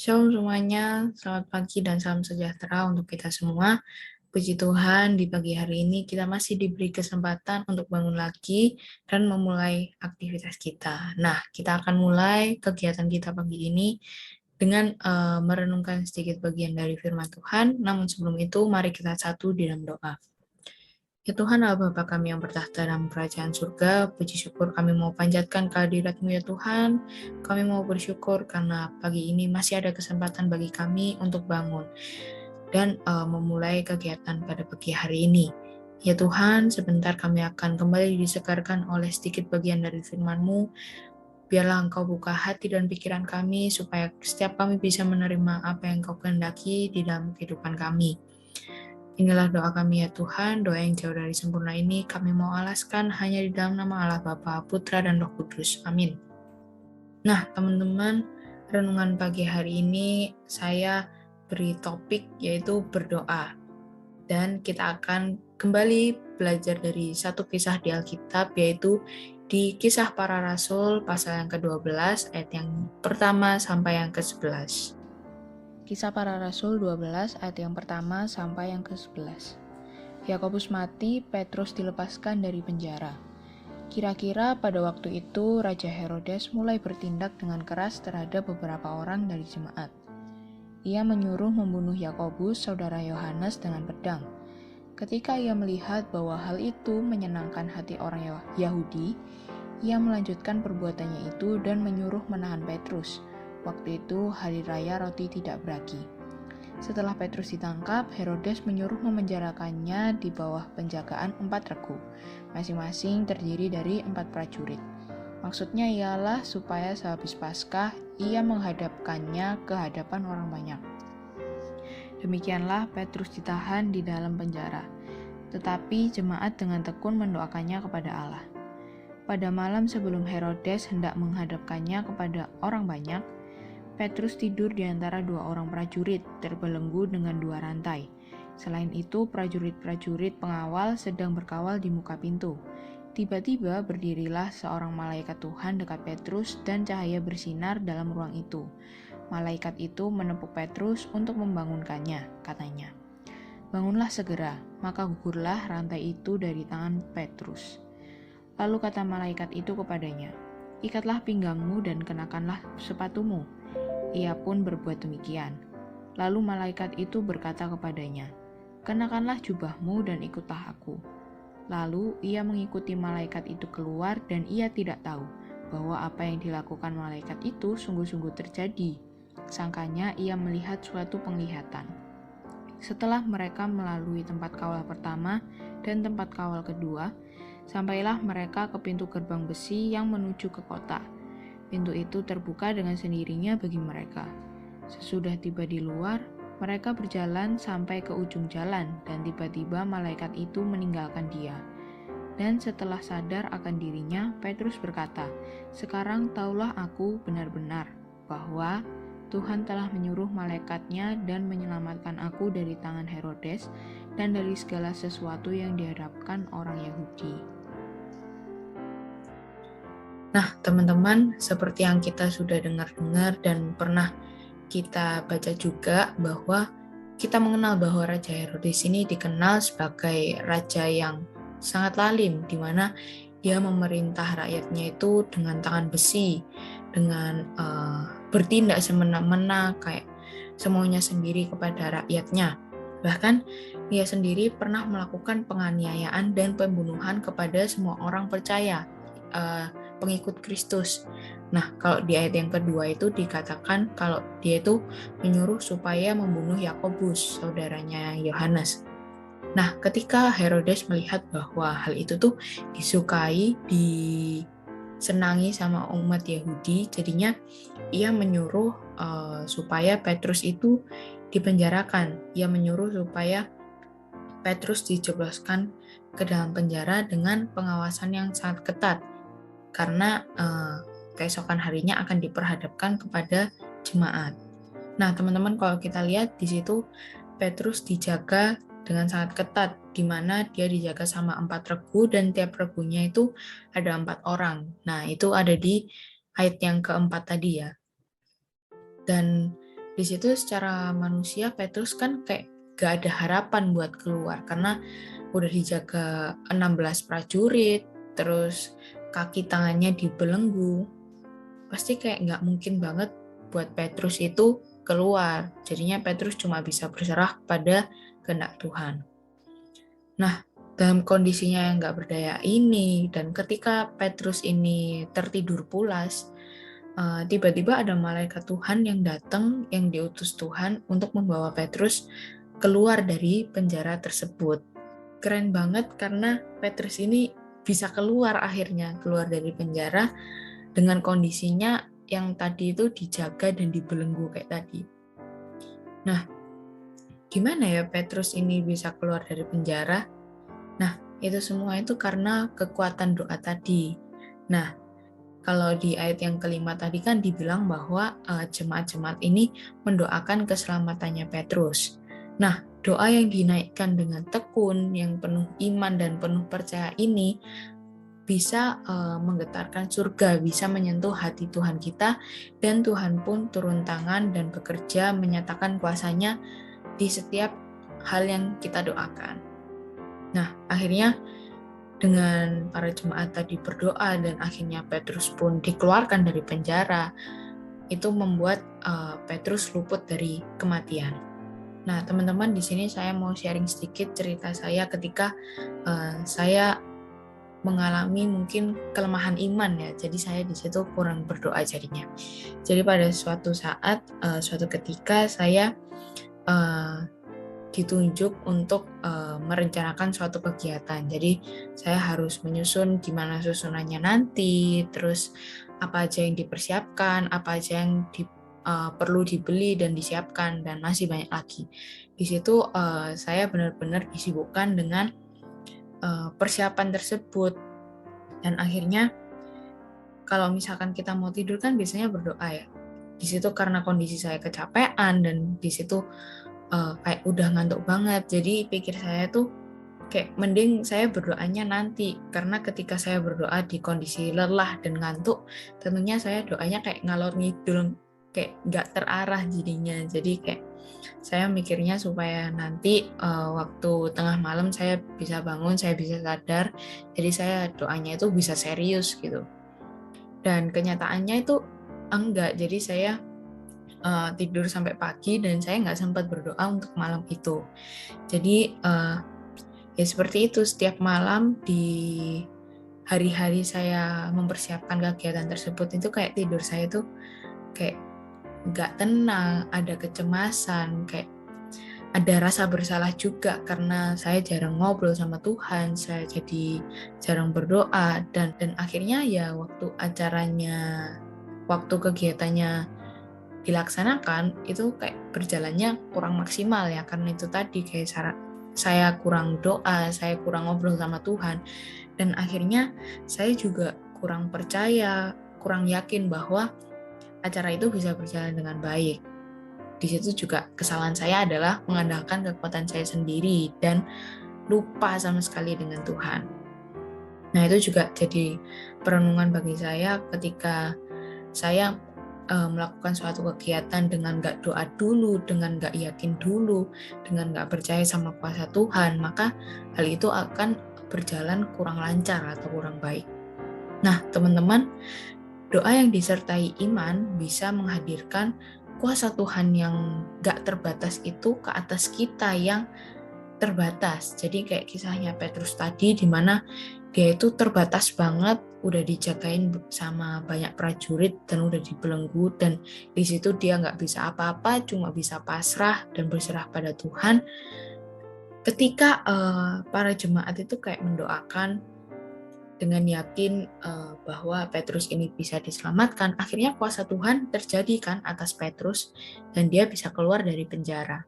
Shalom semuanya, selamat pagi dan salam sejahtera untuk kita semua. Puji Tuhan, di pagi hari ini kita masih diberi kesempatan untuk bangun lagi dan memulai aktivitas kita. Nah, kita akan mulai kegiatan kita pagi ini dengan merenungkan sedikit bagian dari firman Tuhan. Namun sebelum itu, mari kita satu di dalam doa. Ya Tuhan, Allah Bapa kami yang bertahta dalam kerajaan surga, puji syukur kami mau panjatkan kehadirat-Mu ya Tuhan. Kami mau bersyukur karena pagi ini masih ada kesempatan bagi kami untuk bangun dan memulai kegiatan pada pagi hari ini. Ya Tuhan, sebentar kami akan kembali disegarkan oleh sedikit bagian dari firman-Mu. Biarlah Engkau buka hati dan pikiran kami supaya setiap kami bisa menerima apa yang Engkau kehendaki di dalam kehidupan kami. Inilah doa kami ya Tuhan, doa yang jauh dari sempurna ini kami mau alaskan hanya di dalam nama Allah Bapa, Putra, dan Roh Kudus. Amin. Nah, teman-teman, renungan pagi hari ini saya beri topik yaitu berdoa. Dan kita akan kembali belajar dari satu kisah di Alkitab, yaitu di Kisah Para Rasul pasal yang ke-12 ayat yang pertama sampai yang ke-11. Kisah Para Rasul 12 ayat yang pertama sampai yang ke-11. Yakobus mati, Petrus dilepaskan dari penjara. Kira-kira pada waktu itu Raja Herodes mulai bertindak dengan keras terhadap beberapa orang dari jemaat. Ia menyuruh membunuh Yakobus, saudara Yohanes, dengan pedang. Ketika ia melihat bahwa hal itu menyenangkan hati orang Yahudi, ia melanjutkan perbuatannya itu dan menyuruh menahan Petrus. Waktu itu hari raya roti tidak beragi. Setelah Petrus ditangkap, Herodes menyuruh memenjarakannya di bawah penjagaan 4 regu, masing-masing terdiri dari 4 prajurit. Maksudnya ialah supaya sehabis Paskah ia menghadapkannya ke hadapan orang banyak. Demikianlah Petrus ditahan di dalam penjara, tetapi jemaat dengan tekun mendoakannya kepada Allah. Pada malam sebelum Herodes hendak menghadapkannya kepada orang banyak, Petrus tidur di antara 2 orang prajurit, terbelenggu dengan 2 rantai. Selain itu, prajurit-prajurit pengawal sedang berkawal di muka pintu. Tiba-tiba berdirilah seorang malaikat Tuhan dekat Petrus dan cahaya bersinar dalam ruang itu. Malaikat itu menepuk Petrus untuk membangunkannya, katanya. "Bangunlah segera," maka gugurlah rantai itu dari tangan Petrus. Lalu kata malaikat itu kepadanya, "Ikatlah pinggangmu dan kenakanlah sepatumu." Ia pun berbuat demikian. Lalu malaikat itu berkata kepadanya, "Kenakanlah jubahmu dan ikutlah aku." Lalu ia mengikuti malaikat itu keluar dan ia tidak tahu bahwa apa yang dilakukan malaikat itu sungguh-sungguh terjadi. Sangkanya ia melihat suatu penglihatan. Setelah mereka melalui tempat kawal pertama dan tempat kawal kedua, sampailah mereka ke pintu gerbang besi yang menuju ke kota. Pintu itu terbuka dengan sendirinya bagi mereka. Sesudah tiba di luar, mereka berjalan sampai ke ujung jalan dan tiba-tiba malaikat itu meninggalkan dia. Dan setelah sadar akan dirinya, Petrus berkata, "Sekarang taulah aku benar-benar bahwa Tuhan telah menyuruh malaikatnya dan menyelamatkan aku dari tangan Herodes dan dari segala sesuatu yang dihadapkan orang Yahudi." Nah, teman-teman, seperti yang kita sudah dengar-dengar dan pernah kita baca juga bahwa kita mengenal bahwa Raja Herodes ini dikenal sebagai raja yang sangat lalim, di mana dia memerintah rakyatnya itu dengan tangan besi, dengan bertindak semena-mena kayak semuanya sendiri kepada rakyatnya. Bahkan dia sendiri pernah melakukan penganiayaan dan pembunuhan kepada semua orang percaya, pengikut Kristus. Nah, kalau di ayat yang kedua itu dikatakan kalau dia itu menyuruh supaya membunuh Yakobus, saudaranya Yohanes. Nah, ketika Herodes melihat bahwa hal itu tuh disukai, disenangi sama umat Yahudi, jadinya ia menyuruh supaya Petrus itu dipenjarakan. Ia menyuruh supaya Petrus dijebloskan ke dalam penjara dengan pengawasan yang sangat ketat, karena keesokan harinya akan diperhadapkan kepada jemaat. Nah, teman-teman, kalau kita lihat di situ Petrus dijaga dengan sangat ketat, di mana dia dijaga sama 4 regu dan tiap regunya itu ada 4 orang. Nah, itu ada di ayat yang keempat tadi ya. Dan Di situ secara manusia Petrus kan kayak gak ada harapan buat keluar karena udah dijaga 16 prajurit, terus kaki tangannya dibelenggu. Pasti kayak gak mungkin banget buat Petrus itu keluar. Jadinya Petrus cuma bisa berserah pada kehendak Tuhan. Nah, dalam kondisinya yang gak berdaya ini, dan ketika Petrus ini tertidur pulas, tiba-tiba ada malaikat Tuhan yang datang, yang diutus Tuhan untuk membawa Petrus keluar dari penjara tersebut. Keren banget karena Petrus ini bisa keluar akhirnya, keluar dari penjara dengan kondisinya yang tadi itu dijaga dan dibelenggu kayak tadi. Nah, gimana ya Petrus ini bisa keluar dari penjara? Nah, itu semua itu karena kekuatan doa tadi. Nah, kalau di ayat yang kelima tadi kan dibilang bahwa jemaat-jemaat ini mendoakan keselamatannya Petrus. Nah, doa yang dinaikkan dengan tekun, yang penuh iman dan penuh percaya ini bisa menggetarkan surga, bisa menyentuh hati Tuhan kita, dan Tuhan pun turun tangan dan bekerja menyatakan kuasanya di setiap hal yang kita doakan. Nah, akhirnya dengan para jemaat tadi berdoa dan akhirnya Petrus pun dikeluarkan dari penjara, itu membuat Petrus luput dari kematian. Nah, teman-teman, di sini saya mau sharing sedikit cerita saya ketika saya mengalami mungkin kelemahan iman ya. Jadi saya di situ kurang berdoa jadinya. Jadi pada suatu saat, suatu ketika saya ditunjuk untuk merencanakan suatu kegiatan. Jadi saya harus menyusun gimana susunannya nanti, terus apa aja yang dipersiapkan, apa aja yang perlu dibeli dan disiapkan, dan masih banyak lagi. Di situ saya benar-benar disibukkan dengan persiapan tersebut, dan akhirnya kalau misalkan kita mau tidur kan biasanya berdoa ya. Di situ karena kondisi saya kecapean dan di situ kayak udah ngantuk banget. Jadi pikir saya tuh kayak mending saya berdoanya nanti, karena ketika saya berdoa di kondisi lelah dan ngantuk, tentunya saya doanya kayak ngalor ngidul, kayak nggak terarah jadinya. Jadi kayak saya mikirnya supaya nanti waktu tengah malam saya bisa bangun, saya bisa sadar, jadi saya doanya itu bisa serius gitu. Dan kenyataannya itu enggak, jadi saya tidur sampai pagi dan saya nggak sempat berdoa untuk malam itu. Jadi ya seperti itu, setiap malam di hari-hari saya mempersiapkan kegiatan tersebut itu kayak tidur saya tuh kayak nggak tenang, ada kecemasan, kayak ada rasa bersalah juga karena saya jarang ngobrol sama Tuhan, saya jadi jarang berdoa, dan akhirnya ya waktu kegiatannya dilaksanakan itu kayak berjalannya kurang maksimal ya, karena itu tadi kayak saya kurang doa, saya kurang ngobrol sama Tuhan, dan akhirnya saya juga kurang percaya, kurang yakin bahwa acara itu bisa berjalan dengan baik. Di situ juga kesalahan saya adalah mengandalkan kekuatan saya sendiri dan lupa sama sekali dengan Tuhan. Nah, itu juga jadi perenungan bagi saya ketika saya melakukan suatu kegiatan dengan gak doa dulu, dengan gak yakin dulu, dengan gak percaya sama kuasa Tuhan, maka hal itu akan berjalan kurang lancar atau kurang baik. Nah, teman-teman, doa yang disertai iman bisa menghadirkan kuasa Tuhan yang gak terbatas itu ke atas kita yang terbatas. Jadi kayak kisahnya Petrus tadi, di mana dia itu terbatas banget, udah dijagain sama banyak prajurit dan udah dibelenggu, dan di situ dia nggak bisa apa-apa, cuma bisa pasrah dan berserah pada Tuhan. Ketika para jemaat itu kayak mendoakan dengan yakin bahwa Petrus ini bisa diselamatkan, akhirnya kuasa Tuhan terjadi kan atas Petrus dan dia bisa keluar dari penjara.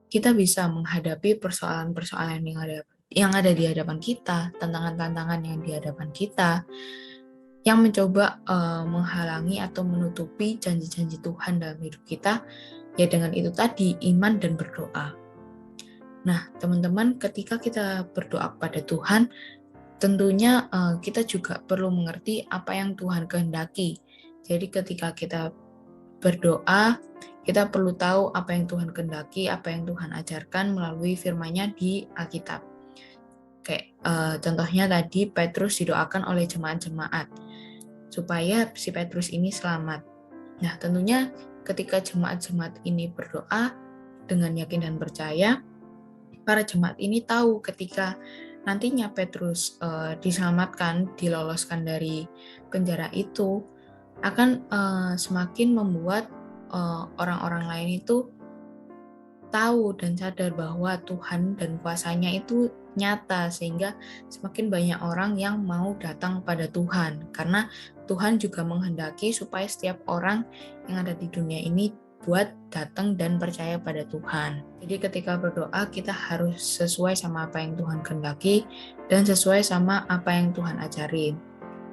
Kita bisa menghadapi persoalan-persoalan yang ada di hadapan kita, tantangan-tantangan yang di hadapan kita, yang mencoba menghalangi atau menutupi janji-janji Tuhan dalam hidup kita, ya dengan itu tadi, iman dan berdoa. Nah, teman-teman, ketika kita berdoa kepada Tuhan, tentunya kita juga perlu mengerti apa yang Tuhan kehendaki. Jadi ketika kita berdoa, kita perlu tahu apa yang Tuhan kehendaki, apa yang Tuhan ajarkan melalui firman-Nya di Alkitab. Kayak contohnya tadi Petrus didoakan oleh jemaat-jemaat supaya si Petrus ini selamat. Nah, tentunya ketika jemaat-jemaat ini berdoa dengan yakin dan percaya, para jemaat ini tahu ketika nantinya Petrus diselamatkan, diloloskan dari penjara itu, akan semakin membuat orang-orang lain itu tahu dan sadar bahwa Tuhan dan kuasanya itu nyata, sehingga semakin banyak orang yang mau datang pada Tuhan, karena Tuhan juga menghendaki supaya setiap orang yang ada di dunia ini buat datang dan percaya pada Tuhan. Jadi ketika berdoa kita harus sesuai sama apa yang Tuhan kehendaki dan sesuai sama apa yang Tuhan ajarin.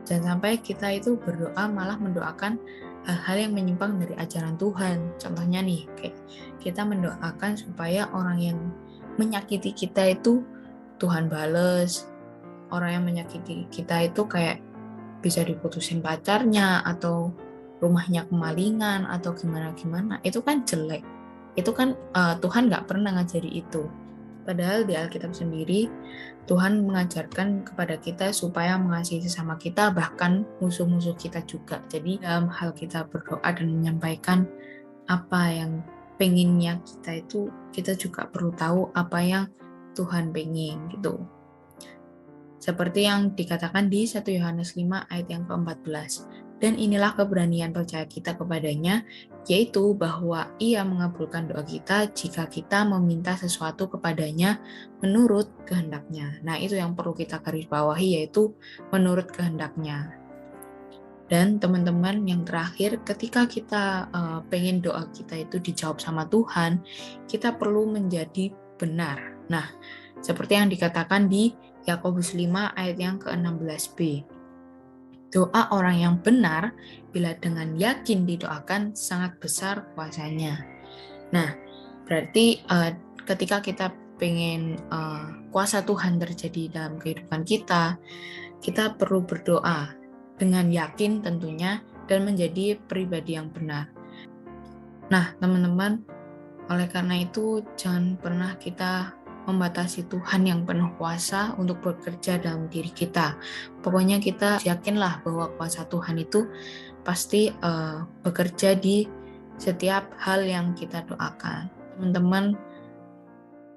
Jangan sampai kita itu berdoa malah mendoakan hal-hal yang menyimpang dari ajaran Tuhan. Contohnya nih, kayak kita mendoakan supaya orang yang menyakiti kita itu Tuhan bales. Orang yang menyakiti kita itu kayak bisa diputusin pacarnya, atau rumahnya kemalingan, atau gimana-gimana. Itu kan jelek. Itu kan Tuhan gak pernah ngajari itu. Padahal di Alkitab sendiri, Tuhan mengajarkan kepada kita supaya mengasihi sesama kita, bahkan musuh-musuh kita juga. Jadi dalam hal kita berdoa dan menyampaikan apa yang pengennya kita itu, kita juga perlu tahu apa yang Tuhan pengen gitu. Seperti yang dikatakan di 1 Yohanes 5 ayat yang ke-14. Dan inilah keberanian percaya kita kepadanya, yaitu bahwa Ia mengabulkan doa kita jika kita meminta sesuatu kepadanya menurut kehendaknya. Nah, itu yang perlu kita garis bawahi, yaitu menurut kehendaknya. Dan teman-teman, yang terakhir, ketika kita pengen doa kita itu dijawab sama Tuhan, kita perlu menjadi benar. Nah, seperti yang dikatakan di Yakobus 5 ayat yang ke-16b. Doa orang yang benar bila dengan yakin didoakan sangat besar kuasanya. Nah, berarti ketika kita pengen kuasa Tuhan terjadi dalam kehidupan kita, kita perlu berdoa dengan yakin tentunya dan menjadi pribadi yang benar. Nah, teman-teman, oleh karena itu jangan pernah kita membatasi Tuhan yang penuh kuasa untuk bekerja dalam diri kita. Pokoknya kita yakinlah bahwa kuasa Tuhan itu pasti bekerja di setiap hal yang kita doakan. Teman-teman,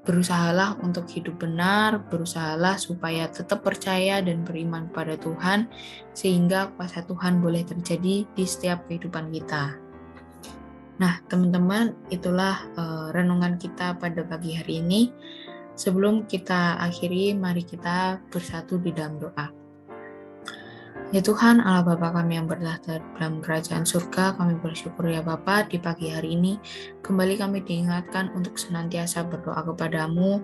berusahalah untuk hidup benar, berusahalah supaya tetap percaya dan beriman pada Tuhan, sehingga kuasa Tuhan boleh terjadi di setiap kehidupan kita. Nah, teman-teman, itulah renungan kita pada pagi hari ini. Sebelum kita akhiri, mari kita bersatu di dalam doa. Ya Tuhan, Allah Bapa kami yang bertahta dalam kerajaan surga, kami bersyukur ya Bapa, di pagi hari ini kembali kami diingatkan untuk senantiasa berdoa kepadamu,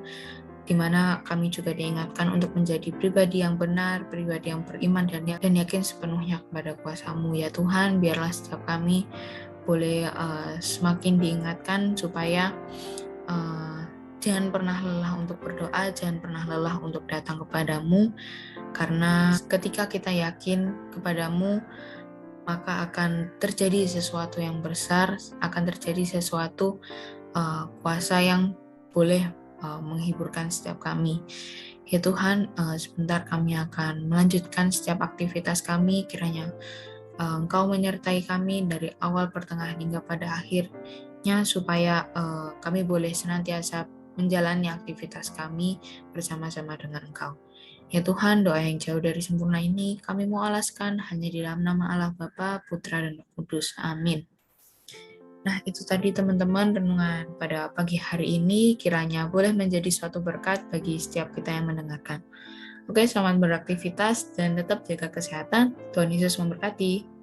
di mana kami juga diingatkan untuk menjadi pribadi yang benar, pribadi yang beriman dan yakin sepenuhnya kepada kuasa-Mu. Ya Tuhan, biarlah setiap kami boleh semakin diingatkan supaya jangan pernah lelah untuk berdoa, jangan pernah lelah untuk datang kepadamu, karena ketika kita yakin kepadamu, maka akan terjadi sesuatu yang besar, akan terjadi sesuatu kuasa yang boleh menghiburkan setiap kami. Ya Tuhan, sebentar kami akan melanjutkan setiap aktivitas kami, kiranya Engkau menyertai kami dari awal, pertengahan, hingga pada akhirnya, supaya kami boleh senantiasa menjalani aktivitas kami bersama-sama dengan Engkau. Ya Tuhan, doa yang jauh dari sempurna ini kami mau alaskan hanya di dalam nama Allah Bapa, Putra, dan Roh Kudus. Amin. Nah, itu tadi teman-teman renungan pada pagi hari ini, kiranya boleh menjadi suatu berkat bagi setiap kita yang mendengarkan. Oke, selamat beraktivitas dan tetap jaga kesehatan. Tuhan Yesus memberkati.